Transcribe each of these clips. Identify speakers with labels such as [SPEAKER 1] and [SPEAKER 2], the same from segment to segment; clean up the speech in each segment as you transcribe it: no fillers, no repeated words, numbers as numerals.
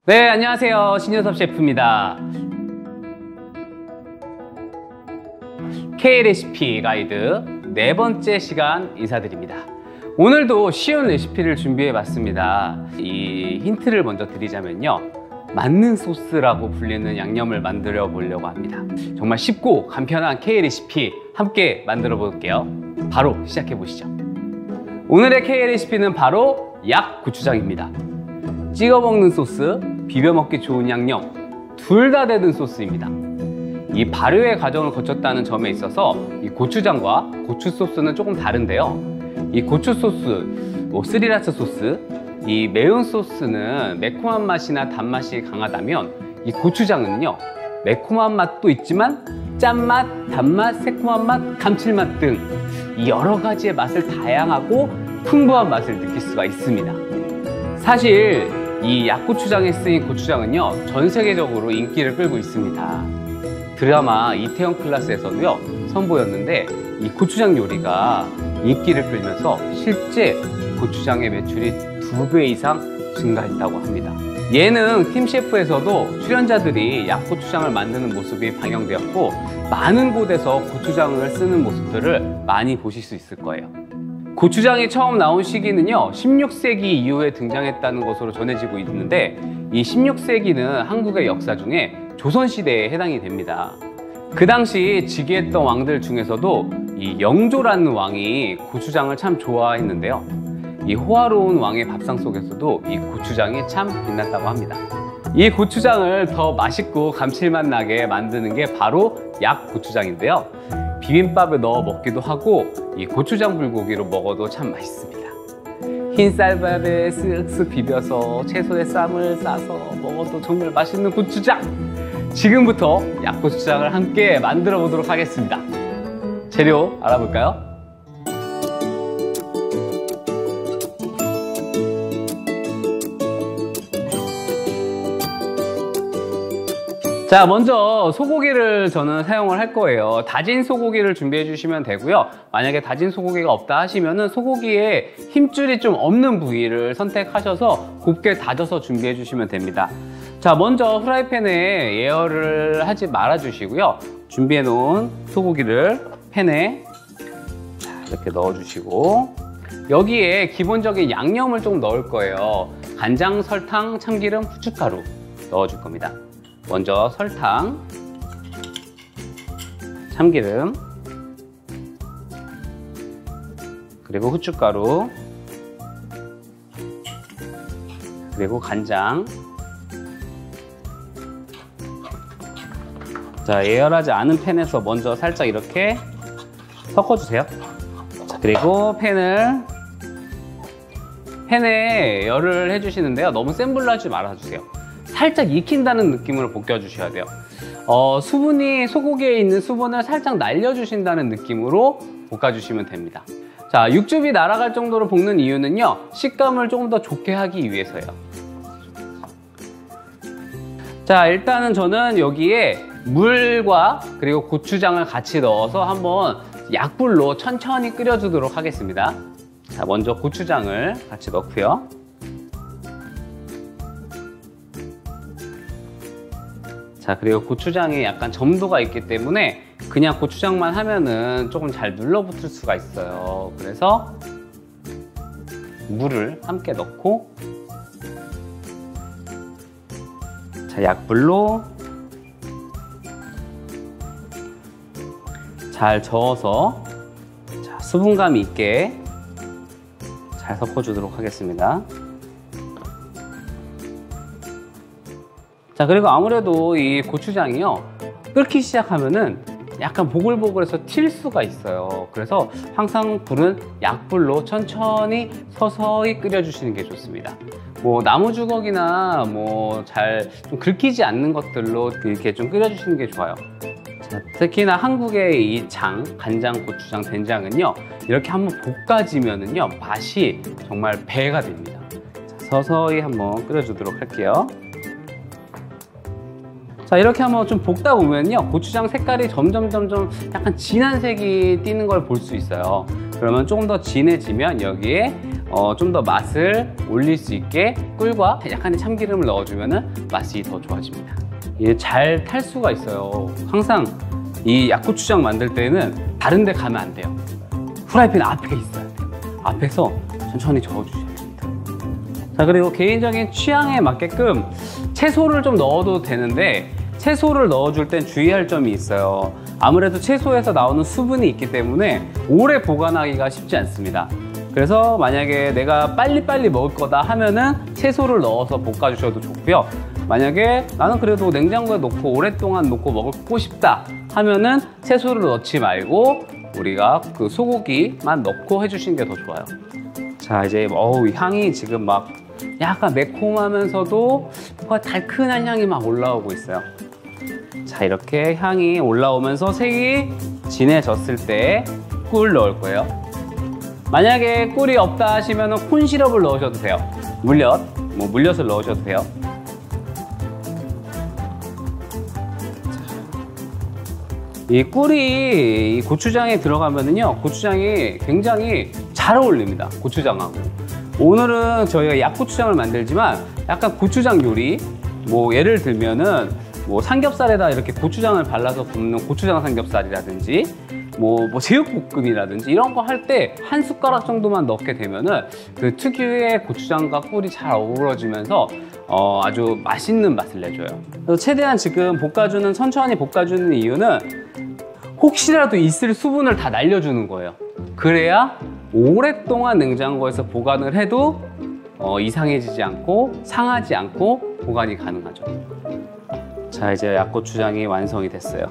[SPEAKER 1] 네, 안녕하세요. 신윤섭 셰프입니다. K레시피 가이드 네 번째 시간 인사드립니다. 오늘도 쉬운 레시피를 준비해 봤습니다. 이 힌트를 먼저 드리자면요, 만능 소스라고 불리는 양념을 만들어 보려고 합니다. 정말 쉽고 간편한 K레시피 함께 만들어 볼게요. 바로 시작해 보시죠. 오늘의 K레시피는 바로 약고추장입니다. 찍어 먹는 소스, 비벼 먹기 좋은 양념, 둘 다 되는 소스입니다. 이 발효의 과정을 거쳤다는 점에 있어서 이 고추장과 고추 소스는 조금 다른데요. 이 고추 소스, 스리라차 소스, 이 매운 소스는 매콤한 맛이나 단맛이 강하다면 이 고추장은요, 매콤한 맛도 있지만 짠맛, 단맛, 새콤한 맛, 감칠맛 등 이 여러 가지의 맛을 다양하고 풍부한 맛을 느낄 수가 있습니다. 사실 이 약고추장에 쓰인 고추장은요, 전 세계적으로 인기를 끌고 있습니다. 드라마 이태원 클라스에서도요 선보였는데, 이 고추장 요리가 인기를 끌면서 실제 고추장의 매출이 2배 이상 증가했다고 합니다. 예능 팀 셰프에서도 출연자들이 약고추장을 만드는 모습이 방영되었고, 많은 곳에서 고추장을 쓰는 모습들을 많이 보실 수 있을 거예요. 고추장이 처음 나온 시기는요, 16세기 이후에 등장했다는 것으로 전해지고 있는데, 이 16세기는 한국의 역사 중에 조선시대에 해당이 됩니다. 그 당시 즉위했던 왕들 중에서도 이 영조라는 왕이 고추장을 참 좋아했는데요, 이 호화로운 왕의 밥상 속에서도 이 고추장이 참 빛났다고 합니다. 이 고추장을 더 맛있고 감칠맛 나게 만드는 게 바로 약고추장인데요, 비빔밥에 넣어 먹기도 하고 이 고추장 불고기로 먹어도 참 맛있습니다. 흰 쌀밥에 쓱쓱 비벼서 채소에 쌈을 싸서 먹어도 정말 맛있는 고추장! 지금부터 약고추장을 함께 만들어 보도록 하겠습니다. 재료 알아볼까요? 자, 먼저 소고기를 저는 사용을 할 거예요. 다진 소고기를 준비해 주시면 되고요. 만약에 다진 소고기가 없다 하시면은 소고기에 힘줄이 좀 없는 부위를 선택하셔서 곱게 다져서 준비해 주시면 됩니다. 자, 먼저 프라이팬에 예열을 하지 말아 주시고요. 준비해 놓은 소고기를 팬에 이렇게 넣어 주시고, 여기에 기본적인 양념을 좀 넣을 거예요. 간장, 설탕, 참기름, 후춧가루 넣어 줄 겁니다. 먼저 설탕, 참기름, 그리고 후춧가루, 그리고 간장. 자, 예열하지 않은 팬에서 먼저 살짝 이렇게 섞어주세요. 자, 그리고 팬에 열을 해주시는데요, 너무 센 불로 하지 말아주세요. 살짝 익힌다는 느낌으로 볶여주셔야 돼요. 소고기에 있는 수분을 살짝 날려주신다는 느낌으로 볶아주시면 됩니다. 자, 육즙이 날아갈 정도로 볶는 이유는요, 식감을 조금 더 좋게 하기 위해서예요. 자, 일단은 저는 여기에 물과 그리고 고추장을 같이 넣어서 한번 약불로 천천히 끓여주도록 하겠습니다. 자, 먼저 고추장을 같이 넣고요. 자, 그리고 고추장에 약간 점도가 있기 때문에 그냥 고추장만 하면은 조금 잘 눌러붙을 수가 있어요. 그래서 물을 함께 넣고, 자, 약불로 잘 저어서, 자, 수분감 있게 잘 섞어주도록 하겠습니다. 자, 그리고 아무래도 이 고추장이요, 끓기 시작하면은 약간 보글보글해서 튈 수가 있어요. 그래서 항상 불은 약불로 천천히 서서히 끓여주시는 게 좋습니다. 나무 주걱이나 잘 좀 긁히지 않는 것들로 이렇게 좀 끓여주시는 게 좋아요. 자, 특히나 한국의 이 간장, 고추장, 된장은요, 이렇게 한번 볶아지면은요, 맛이 정말 배가 됩니다. 자, 서서히 한번 끓여주도록 할게요. 자, 이렇게 한번 좀 볶다 보면요, 고추장 색깔이 점점 약간 진한 색이 띄는 걸 볼 수 있어요. 그러면 조금 더 진해지면 여기에 좀 더 맛을 올릴 수 있게 꿀과 약간의 참기름을 넣어주면 맛이 더 좋아집니다. 이게 잘 탈 수가 있어요. 항상 이 약고추장 만들 때는 다른 데 가면 안 돼요. 프라이팬 앞에 있어야 돼요. 앞에서 천천히 저어주셔야 됩니다. 자, 그리고 개인적인 취향에 맞게끔 채소를 좀 넣어도 되는데, 채소를 넣어줄 땐 주의할 점이 있어요. 아무래도 채소에서 나오는 수분이 있기 때문에 오래 보관하기가 쉽지 않습니다. 그래서 만약에 내가 빨리빨리 먹을 거다 하면은 채소를 넣어서 볶아주셔도 좋고요. 만약에 나는 그래도 냉장고에 넣고 오랫동안 놓고 먹고 싶다 하면은 채소를 넣지 말고 우리가 그 소고기만 넣고 해주시는 게 더 좋아요. 자, 이제 향이 지금 막 약간 매콤하면서도 뭔가 달큰한 향이 막 올라오고 있어요. 자, 이렇게 향이 올라오면서 색이 진해졌을 때 꿀 넣을 거예요. 만약에 꿀이 없다 하시면 콘 시럽을 넣으셔도 돼요. 물엿을 넣으셔도 돼요. 이 꿀이 이 고추장에 들어가면은요, 고추장이 굉장히 잘 어울립니다. 고추장하고. 오늘은 저희가 약고추장을 만들지만 약간 고추장 요리, 뭐 예를 들면은 뭐 삼겹살에다 이렇게 고추장을 발라서 굽는 고추장 삼겹살이라든지 뭐 제육볶음이라든지 이런 거 할 때 한 숟가락 정도만 넣게 되면은 그 특유의 고추장과 꿀이 잘 어우러지면서 아주 맛있는 맛을 내줘요. 그래서 최대한 지금 천천히 볶아주는 이유는 혹시라도 있을 수분을 다 날려주는 거예요. 그래야 오랫동안 냉장고에서 보관을 해도 이상해지지 않고 상하지 않고 보관이 가능하죠. 자, 이제 약고추장이 완성이 됐어요.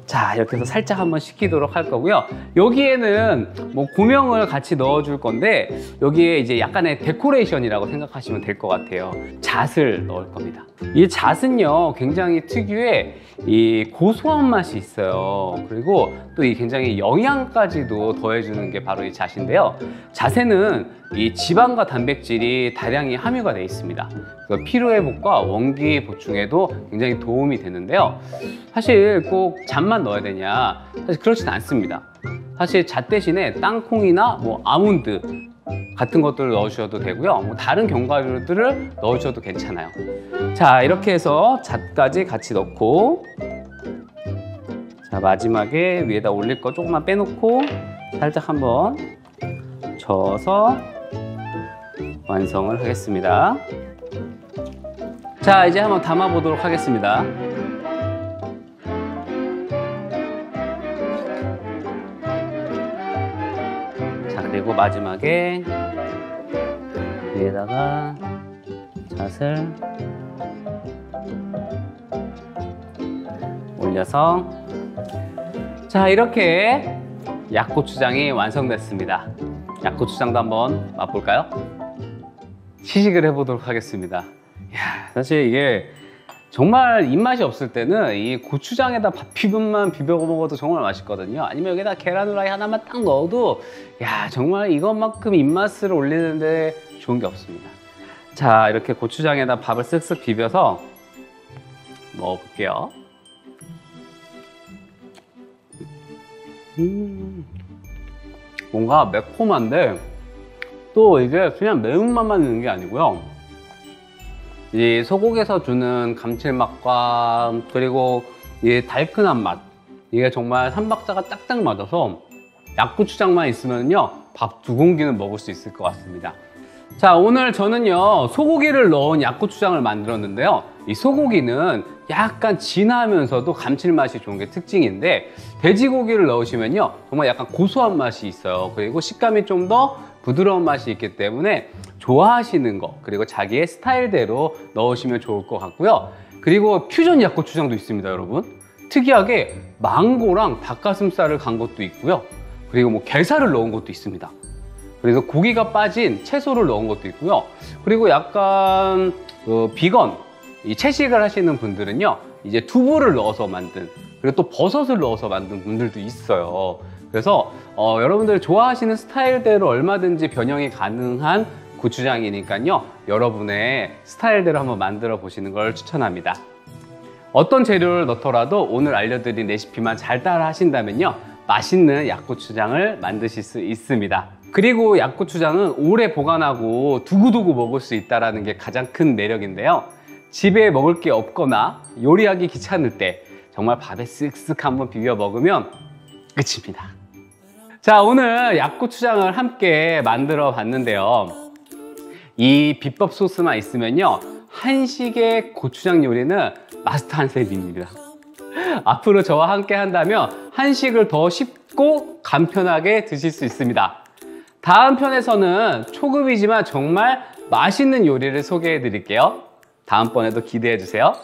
[SPEAKER 1] 자, 이렇게 해서 살짝 한번 식히도록 할 거고요. 여기에는 뭐 고명을 같이 넣어줄 건데 여기에 이제 약간의 데코레이션이라고 생각하시면 될 것 같아요. 잣을 넣을 겁니다. 이 잣은요, 굉장히 특유의 이 고소한 맛이 있어요. 그리고 또 이 굉장히 영양까지도 더해주는 게 바로 이 잣인데요. 잣에는 이 지방과 단백질이 다량히 함유가 되어 있습니다. 그래서 피로회복과 원기 보충에도 굉장히 도움이 되는데요. 사실 꼭 잣만 넣어야 되냐? 사실 그렇지는 않습니다. 사실 잣 대신에 땅콩이나 뭐 아몬드 같은 것들을 넣으셔도 되고요. 뭐 다른 견과류들을 넣으셔도 괜찮아요. 자, 이렇게 해서 잣까지 같이 넣고, 자, 마지막에 위에다 올릴 거 조금만 빼놓고 살짝 한번 저어서 완성을 하겠습니다. 자, 이제 한번 담아 보도록 하겠습니다. 자, 그리고 마지막에 위에다가 잣을 올려서, 자, 이렇게 약고추장이 완성됐습니다. 약고추장도 한번 맛볼까요? 시식을 해보도록 하겠습니다. 이야, 사실 이게 정말 입맛이 없을 때는 이 고추장에다 밥 비빔만 비벼 먹어도 정말 맛있거든요. 아니면 여기다 계란 후라이 하나만 딱 넣어도 야, 정말 이것만큼 입맛을 올리는데 좋은 게 없습니다. 자, 이렇게 고추장에다 밥을 쓱쓱 비벼서 먹어볼게요. 뭔가 매콤한데 또 이게 그냥 매운맛만 있는 게 아니고요. 이 소고기에서 주는 감칠맛과 그리고 이 달큰한 맛, 이게 정말 삼박자가 딱딱 맞아서 약고추장만 있으면요, 밥 2공기는 먹을 수 있을 것 같습니다. 자, 오늘 저는요, 소고기를 넣은 약고추장을 만들었는데요. 이 소고기는 약간 진하면서도 감칠맛이 좋은 게 특징인데, 돼지고기를 넣으시면요, 정말 약간 고소한 맛이 있어요. 그리고 식감이 좀 더 부드러운 맛이 있기 때문에 좋아하시는 거, 그리고 자기의 스타일대로 넣으시면 좋을 것 같고요. 그리고 퓨전 약고추장도 있습니다, 여러분. 특이하게 망고랑 닭가슴살을 간 것도 있고요. 그리고 뭐 게살을 넣은 것도 있습니다. 그래서 고기가 빠진 채소를 넣은 것도 있고요. 그리고 약간 비건, 이 채식을 하시는 분들은요, 이제 두부를 넣어서 만든, 그리고 또 버섯을 넣어서 만든 분들도 있어요. 그래서 여러분들 좋아하시는 스타일대로 얼마든지 변형이 가능한 고추장이니까요, 여러분의 스타일대로 한번 만들어 보시는 걸 추천합니다. 어떤 재료를 넣더라도 오늘 알려드린 레시피만 잘 따라 하신다면요, 맛있는 약고추장을 만드실 수 있습니다. 그리고 약고추장은 오래 보관하고 두고두고 먹을 수 있다는 게 가장 큰 매력인데요. 집에 먹을 게 없거나 요리하기 귀찮을 때 정말 밥에 쓱쓱 한번 비벼 먹으면 끝입니다. 자, 오늘 약고추장을 함께 만들어 봤는데요. 이 비법 소스만 있으면요, 한식의 고추장 요리는 마스터 한 셈입니다. 앞으로 저와 함께 한다면 한식을 더 쉽고 간편하게 드실 수 있습니다. 다음 편에서는 초급이지만 정말 맛있는 요리를 소개해 드릴게요. 다음번에도 기대해 주세요.